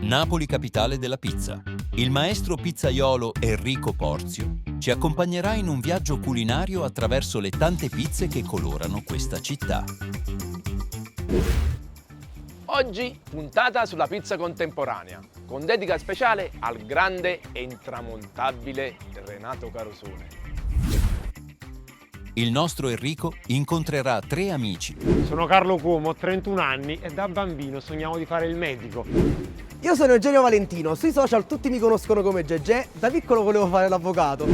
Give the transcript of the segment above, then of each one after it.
Napoli capitale della pizza. Il maestro pizzaiolo Enrico Porzio ci accompagnerà in un viaggio culinario attraverso le tante pizze che colorano questa città. Oggi puntata sulla pizza contemporanea, con dedica speciale al grande e intramontabile Renato Carosone. Il nostro Enrico incontrerà 3 amici. Sono Carlo Cuomo, ho 31 anni e da bambino sognavo di fare il medico. Io sono Eugenio Valentino, sui social tutti mi conoscono come Gegè, da piccolo volevo fare l'avvocato.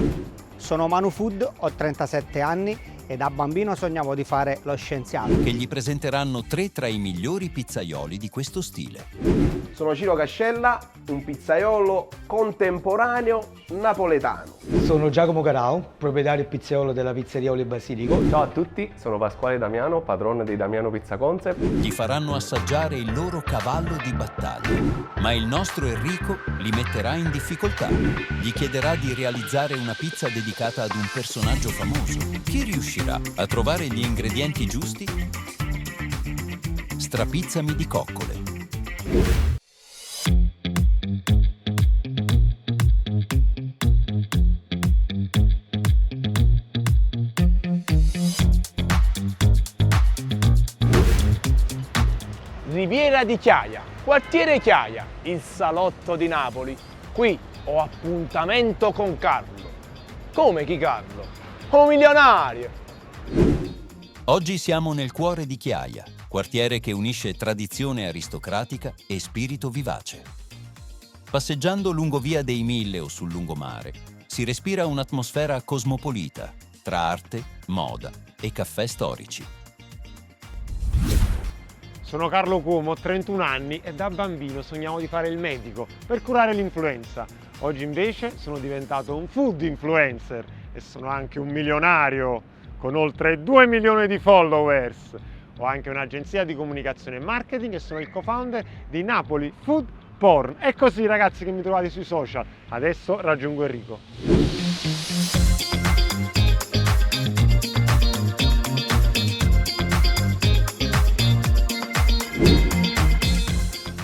Sono Manu Food, ho 37 anni e da bambino sognavo di fare lo scienziato. Che gli presenteranno 3 tra i migliori pizzaioli di questo stile. Sono Ciro Cascella, un pizzaiolo contemporaneo napoletano. Sono Giacomo Carao, proprietario e pizzaiolo della pizzeria Olio e Basilico. Ciao a tutti, sono Pasquale Damiano, padrone di Damiano Pizza Concept. Gli faranno assaggiare il loro cavallo di battaglia, ma il nostro Enrico li metterà in difficoltà. Gli chiederà di realizzare una pizza dedicata ad un personaggio famoso. Chi riuscirà a trovare gli ingredienti giusti? Strapizzami di coccole. Riviera di Chiaia, quartiere Chiaia, il salotto di Napoli. Qui ho appuntamento con Carlo. Come chi Carlo? Un milionario! Oggi siamo nel cuore di Chiaia, quartiere che unisce tradizione aristocratica e spirito vivace. Passeggiando lungo Via dei Mille o sul lungomare, si respira un'atmosfera cosmopolita, tra arte, moda e caffè storici. Sono Carlo Cuomo, ho 31 anni e da bambino sognavo di fare il medico per curare l'influenza. Oggi invece sono diventato un food influencer e sono anche un milionario con oltre 2 milioni di followers. Ho anche un'agenzia di comunicazione e marketing e sono il co-founder di Napoli Food Porn. È così ragazzi che mi trovate sui social. Adesso raggiungo Enrico.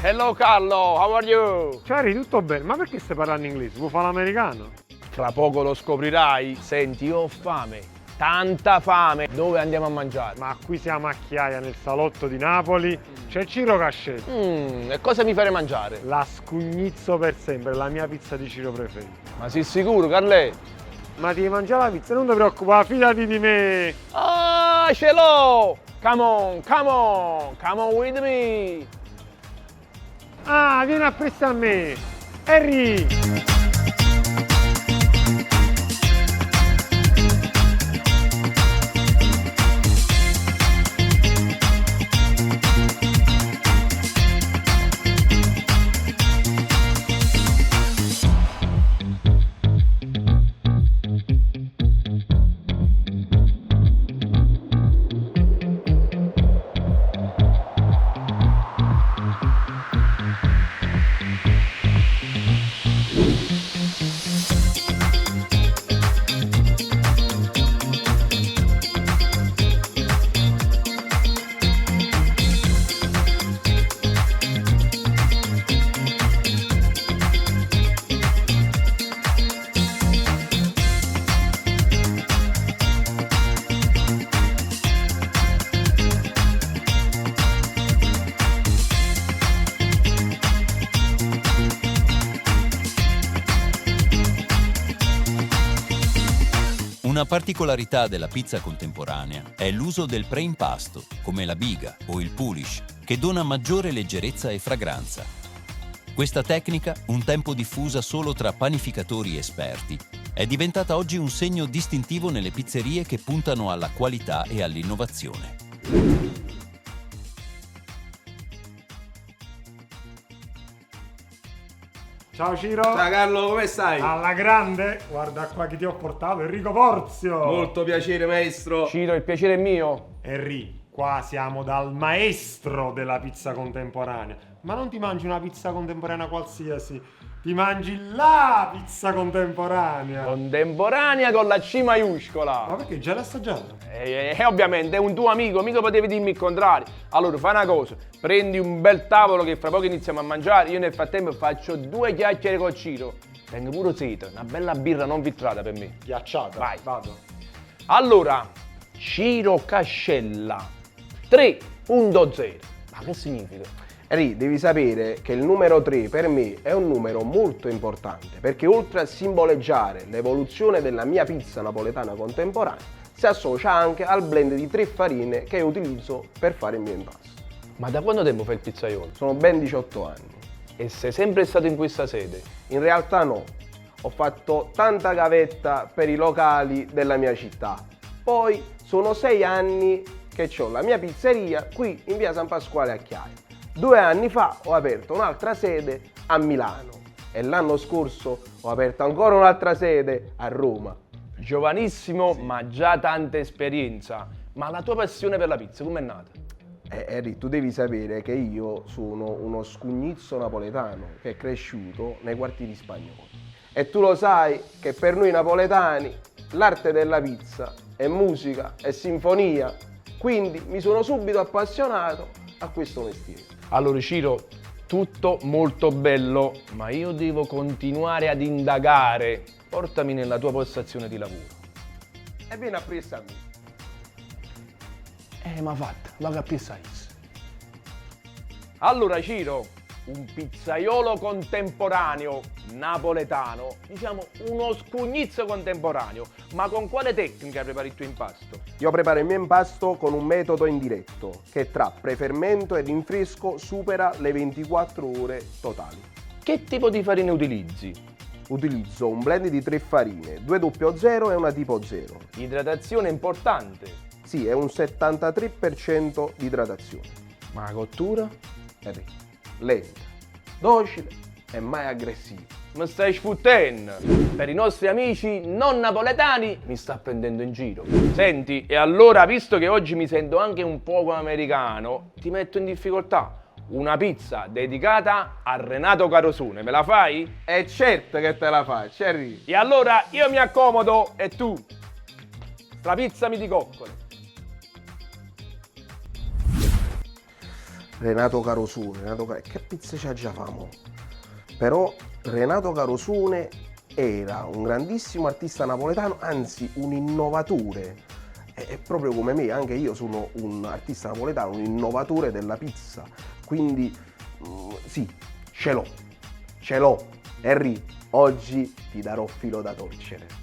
Hello Carlo, how are you? Ciao Harry, tutto bene? Ma perché stai parlando inglese? Vuoi fare l'americano? Fra poco lo scoprirai. Senti, io ho fame, tanta fame. Dove andiamo a mangiare? Ma qui siamo a Chiaia, nel salotto di Napoli. C'è Ciro Cascella. E cosa mi farei mangiare? La scugnizzo per sempre, la mia pizza di Ciro preferita. Ma sei sicuro, Carle? Ma ti devi mangiare la pizza, non ti preoccupare, fidati di me. Ah, ce l'ho! Come on, come on, come on with me! Ah, vieni a prestare a me. Harry! Una particolarità della pizza contemporanea è l'uso del preimpasto, come la biga o il pulish, che dona maggiore leggerezza e fragranza. Questa tecnica, un tempo diffusa solo tra panificatori esperti, è diventata oggi un segno distintivo nelle pizzerie che puntano alla qualità e all'innovazione. Ciao Ciro! Ciao Carlo, come stai? Alla grande! Guarda qua chi ti ho portato, Enrico Porzio! Molto piacere maestro. Ciro, il piacere è mio. Enrico, qua siamo dal maestro della pizza contemporanea. Ma non ti mangi una pizza contemporanea qualsiasi, ti mangi la pizza contemporanea. Contemporanea con la C maiuscola. Ma perché già l'hai assaggiata? Ovviamente è un tuo amico, mica potevi dirmi il contrario. Allora fai una cosa, prendi un bel tavolo che fra poco iniziamo a mangiare, io nel frattempo faccio 2 chiacchiere con Ciro. Tengo pure sete, una bella birra non filtrata per me. Ghiacciata. Vai. Vado. Allora, Ciro Cascella 3.0. Ma che significa? Ri, devi sapere che il numero 3 per me è un numero molto importante perché oltre a simboleggiare l'evoluzione della mia pizza napoletana contemporanea, si associa anche al blend di 3 farine che utilizzo per fare il mio impasto. Ma da quanto tempo fai il pizzaiolo? Sono ben 18 anni. E sei sempre stato in questa sede? In realtà no, ho fatto tanta gavetta per i locali della mia città. Poi sono 6 anni che ho la mia pizzeria qui in via San Pasquale a Chiaia. 2 anni fa ho aperto un'altra sede a Milano e l'anno scorso ho aperto ancora un'altra sede a Roma. Giovanissimo, ma già tanta esperienza. Ma la tua passione per la pizza com'è nata? Ri, tu devi sapere che io sono uno scugnizzo napoletano che è cresciuto nei quartieri spagnoli. E tu lo sai che per noi napoletani l'arte della pizza è musica, è sinfonia. Quindi mi sono subito appassionato a questo mestiere. Allora Ciro, tutto molto bello, ma io devo continuare ad indagare. Portami nella tua postazione di lavoro. E vieni a presa a me. Ma fatta, va a pensare. Allora Ciro, un pizzaiolo contemporaneo napoletano, diciamo uno scugnizzo contemporaneo, ma con quale tecnica prepari il tuo impasto? Io preparo il mio impasto con un metodo indiretto che tra prefermento e rinfresco supera le 24 ore totali. Che tipo di farine utilizzi? Utilizzo un blend di 3 farine, 2 00 e una tipo 0. Idratazione importante. Sì, è un 73% di idratazione. Ma la cottura? Lenta, docile e mai aggressiva. Mi stai sfuttendo! Per i nostri amici non napoletani mi sta prendendo in giro. Senti, e allora, visto che oggi mi sento anche un poco americano, ti metto in difficoltà. Una pizza dedicata a Renato Carosone, me la fai? È certo che te la faccio, Henry. E allora io mi accomodo e tu? La pizza mi dicoccole. Renato Carosone, che pizza c'ha già famo? Però Renato Carosone era un grandissimo artista napoletano, anzi un innovatore. È proprio come me, anche io sono un artista napoletano, un innovatore della pizza. Quindi sì, ce l'ho. Henry, oggi ti darò filo da torcere.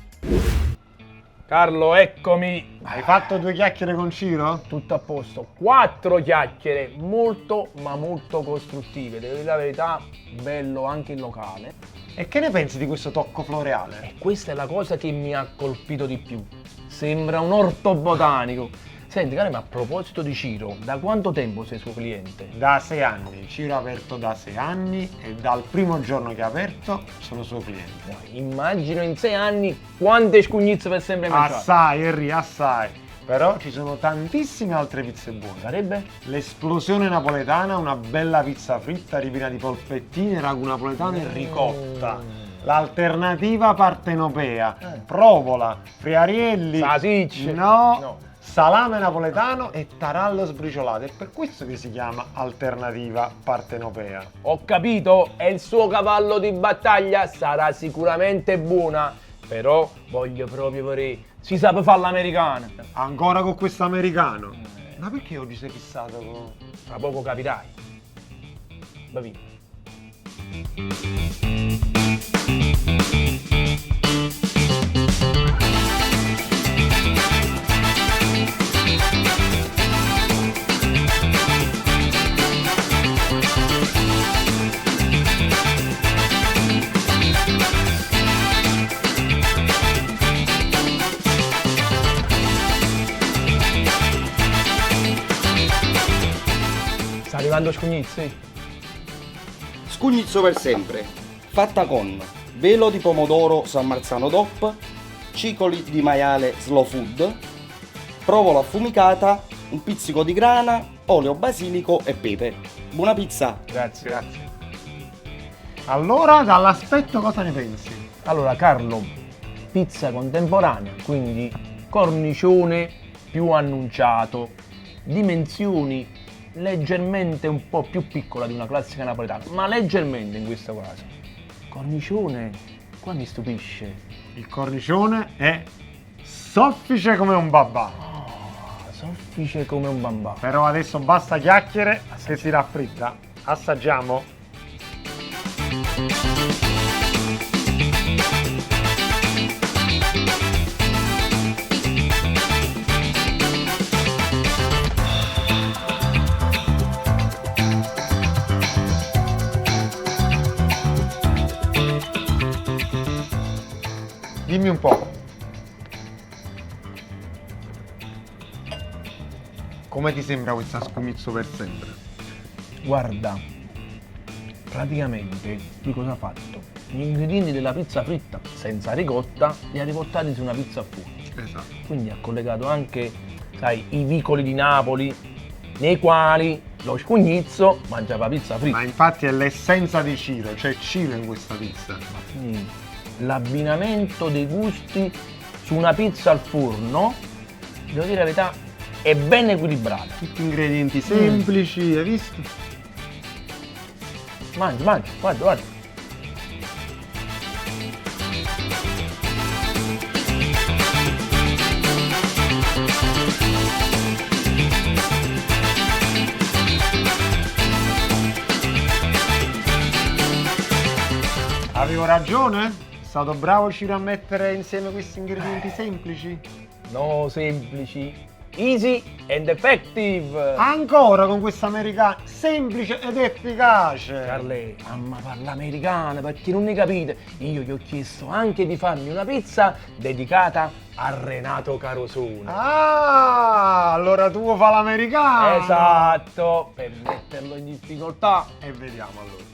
Carlo, eccomi. Hai fatto 2 chiacchiere con Ciro? Tutto a posto. 4 chiacchiere molto ma molto costruttive. Devo dire la verità, bello anche il locale. E che ne pensi di questo tocco floreale? E questa è la cosa che mi ha colpito di più. Sembra un orto botanico. Senti, caro, ma a proposito di Ciro, da quanto tempo sei suo cliente? Da 6 anni. Ciro ha aperto da 6 anni e dal primo giorno che ha aperto sono suo cliente. Immagino in 6 anni quante scugnizze per sempre mangiate. Assai, Henry, assai. Però ci sono tantissime altre pizze buone. Sarebbe? L'esplosione napoletana, una bella pizza fritta ripiena di polpettine, ragù napoletano e ricotta. L'alternativa partenopea, provola, friarielli, Salsicce. no, salame napoletano e tarallo sbriciolato. È per questo che si chiama alternativa partenopea. Ho capito, è il suo cavallo di battaglia, sarà sicuramente buona. Però voglio proprio vedere, si sa per fare l'americana. Ancora con questo americano? Ma perché oggi sei fissato con... Tra poco capirai. Va via. Sta arrivando Scugnizzi? Scugnizzo per sempre, fatta con velo di pomodoro San Marzano DOP, cicoli di maiale Slow Food, provola affumicata, un pizzico di grana, olio basilico e pepe. Buona pizza! Grazie. Allora, dall'aspetto cosa ne pensi? Allora, Carlo, pizza contemporanea, quindi cornicione più annunciato, dimensioni leggermente un po' più piccola di una classica napoletana, ma leggermente in questo caso. Cornicione, qua mi stupisce. Il cornicione è soffice come un babà. Soffice come un bambà. Però adesso basta chiacchiere che si raffredda. Assaggiamo? Dimmi un po'. Come ti sembra questa scomizzo per sempre? Guarda, praticamente lui cosa ha fatto? Gli ingredienti della pizza fritta senza ricotta li ha riportati su una pizza a forno. Esatto. Quindi ha collegato anche, sai, i vicoli di Napoli nei quali lo scugnizzo mangiava pizza fritta. Ma infatti è l'essenza di Ciro, c'è Ciro in questa pizza. Quindi l'abbinamento dei gusti su una pizza al forno, devo dire la verità, è ben equilibrato. Tutti ingredienti semplici, hai visto? Mangi, guarda. Avevo ragione? È stato bravo Ciro a mettere insieme questi ingredienti semplici? No, semplici, easy and effective. Ancora con questa americana semplice ed efficace. Carle, mamma parla americana, perché non ne capite? Io gli ho chiesto anche di farmi una pizza dedicata a Renato Carosone. Ah, allora tu fa l'americano. Esatto, per metterlo in difficoltà. E vediamo allora.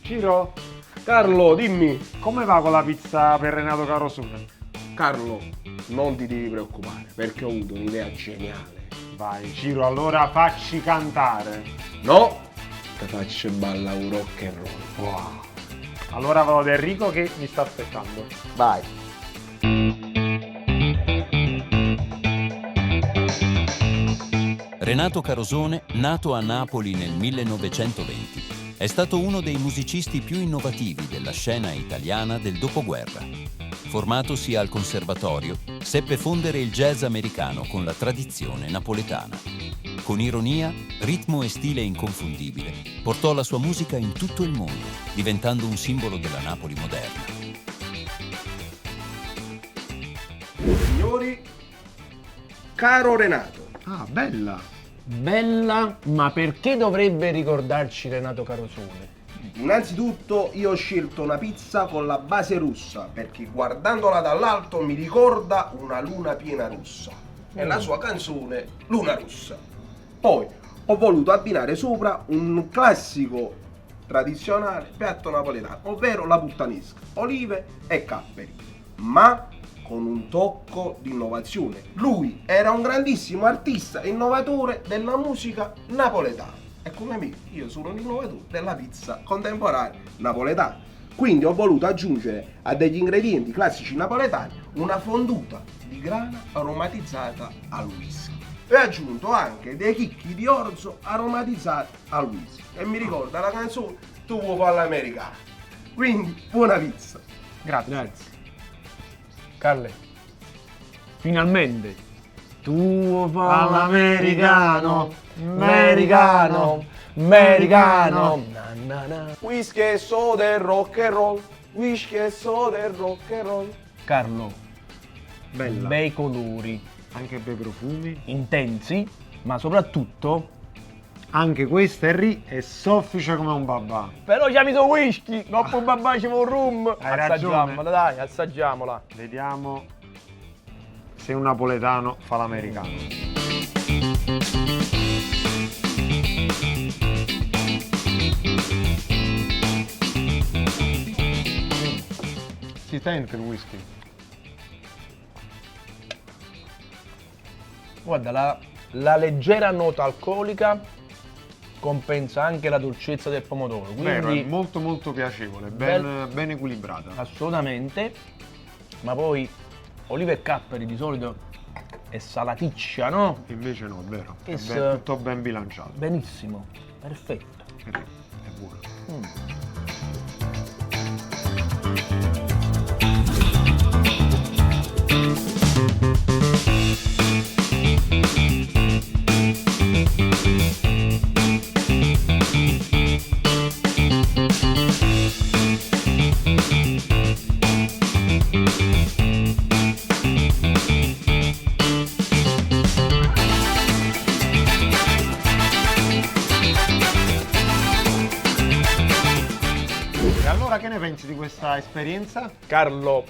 Ciro, Carlo, dimmi. come va con la pizza per Renato Carosone? Carlo, non ti devi preoccupare perché ho avuto un'idea geniale. Vai Ciro, allora facci cantare. No, ti faccio ballare un rock and roll. Wow. Allora vado da Enrico che mi sta aspettando. Vai. Renato Carosone, nato a Napoli nel 1920, è stato uno dei musicisti più innovativi della scena italiana del dopoguerra. Formatosi al conservatorio, seppe fondere il jazz americano con la tradizione napoletana. Con ironia, ritmo e stile inconfondibile, portò la sua musica in tutto il mondo, diventando un simbolo della Napoli moderna. Signori, caro Renato. Ah, bella. Bella, ma perché dovrebbe ricordarci Renato Carosone? Innanzitutto io ho scelto una pizza con la base russa perché guardandola dall'alto mi ricorda una luna piena russa e la sua canzone Luna Russa. Poi ho voluto abbinare sopra un classico tradizionale piatto napoletano, ovvero la puttanesca, olive e capperi, ma con un tocco di innovazione. Lui era un grandissimo artista e innovatore della musica napoletana. E come me, io sono un innovatore della pizza contemporanea napoletana. Quindi ho voluto aggiungere a degli ingredienti classici napoletani una fonduta di grana aromatizzata al whisky. E ho aggiunto anche dei chicchi di orzo aromatizzati al whisky. E mi ricorda la canzone Tu vuoi fare l'americano. Quindi buona pizza. Grazie. Carle, finalmente tu All'americano, americano, americano. Na, na, na. Whisky e soda e rock and roll. Whisky e soda e rock and roll. Carlo, Bella. bei colori, Anche bei profumi. intensi, ma soprattutto... Anche questa è soffice come un babà. Però c'è miso whisky, dopo un babà c'è un rum. Hai ragione. Assaggiamola, dai, assaggiamola. Vediamo se un napoletano fa l'americano. Si sente il whisky? Guarda, la leggera nota alcolica compensa anche la dolcezza del pomodoro. Vero, è Quindi molto molto piacevole, ben equilibrata. assolutamente. Ma poi olive e capperi di solito è salaticcia, no? Invece no, è vero. È Is- tutto ben bilanciato. Benissimo, perfetto. È buono. E allora che ne pensi di questa esperienza? Carlo,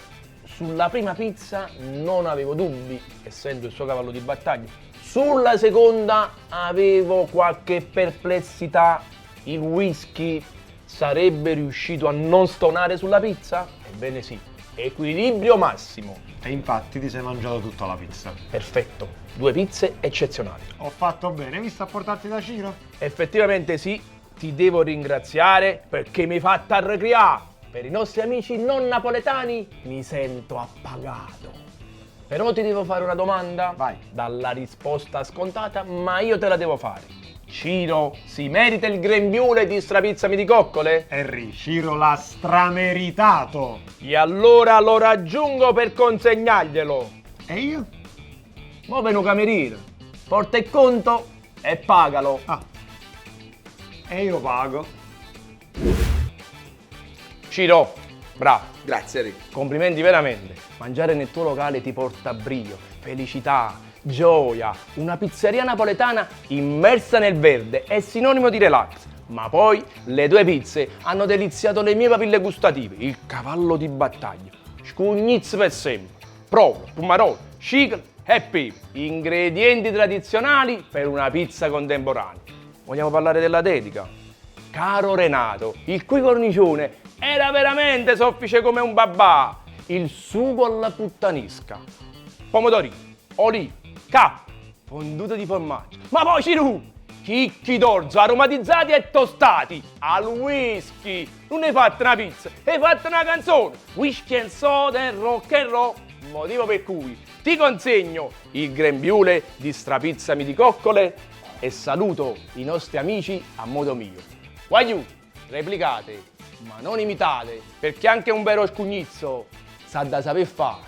sulla prima pizza non avevo dubbi, essendo il suo cavallo di battaglia. Sulla seconda avevo qualche perplessità. Il whisky sarebbe riuscito a non stonare sulla pizza? Ebbene sì, equilibrio massimo. E infatti ti sei mangiato tutta la pizza. Perfetto, 2 pizze eccezionali. Ho fatto bene, hai visto a portarti da Ciro? Effettivamente sì, ti devo ringraziare perché mi hai fatto arrecreare. Per i nostri amici non napoletani mi sento appagato. Però ti devo fare una domanda? Vai. Dalla risposta scontata, ma io te la devo fare. Ciro, si merita il grembiule di strapizzami di coccole? Harry, Ciro l'ha strameritato. E allora lo raggiungo per consegnarglielo. E io? Mo' venu cameriere, porta il conto e pagalo. Ah. E io pago. Ciro, bravo. Grazie Rick. Complimenti veramente. Mangiare nel tuo locale ti porta brio, felicità, gioia. Una pizzeria napoletana immersa nel verde è sinonimo di relax. Ma poi le 2 pizze hanno deliziato le mie papille gustative. Il cavallo di battaglia. Scugnizz per sempre. Provo, pumarolo, chicle e pepe. Ingredienti tradizionali per una pizza contemporanea. Vogliamo parlare della dedica? Caro Renato, il cui cornicione era veramente soffice come un babà. Il sugo alla puttanisca. Pomodorini, olive, cappe, fondute di formaggio. Ma poi Ciru, chicchi d'orzo aromatizzati e tostati al whisky. Non hai fatto una pizza, hai fatto una canzone. Whisky and soda e rock and roll. Motivo per cui ti consegno il grembiule di strapizzami di coccole e saluto i nostri amici a modo mio. Guagliù, replicate, ma non imitate, perché anche un vero scugnizzo sa da saper fare.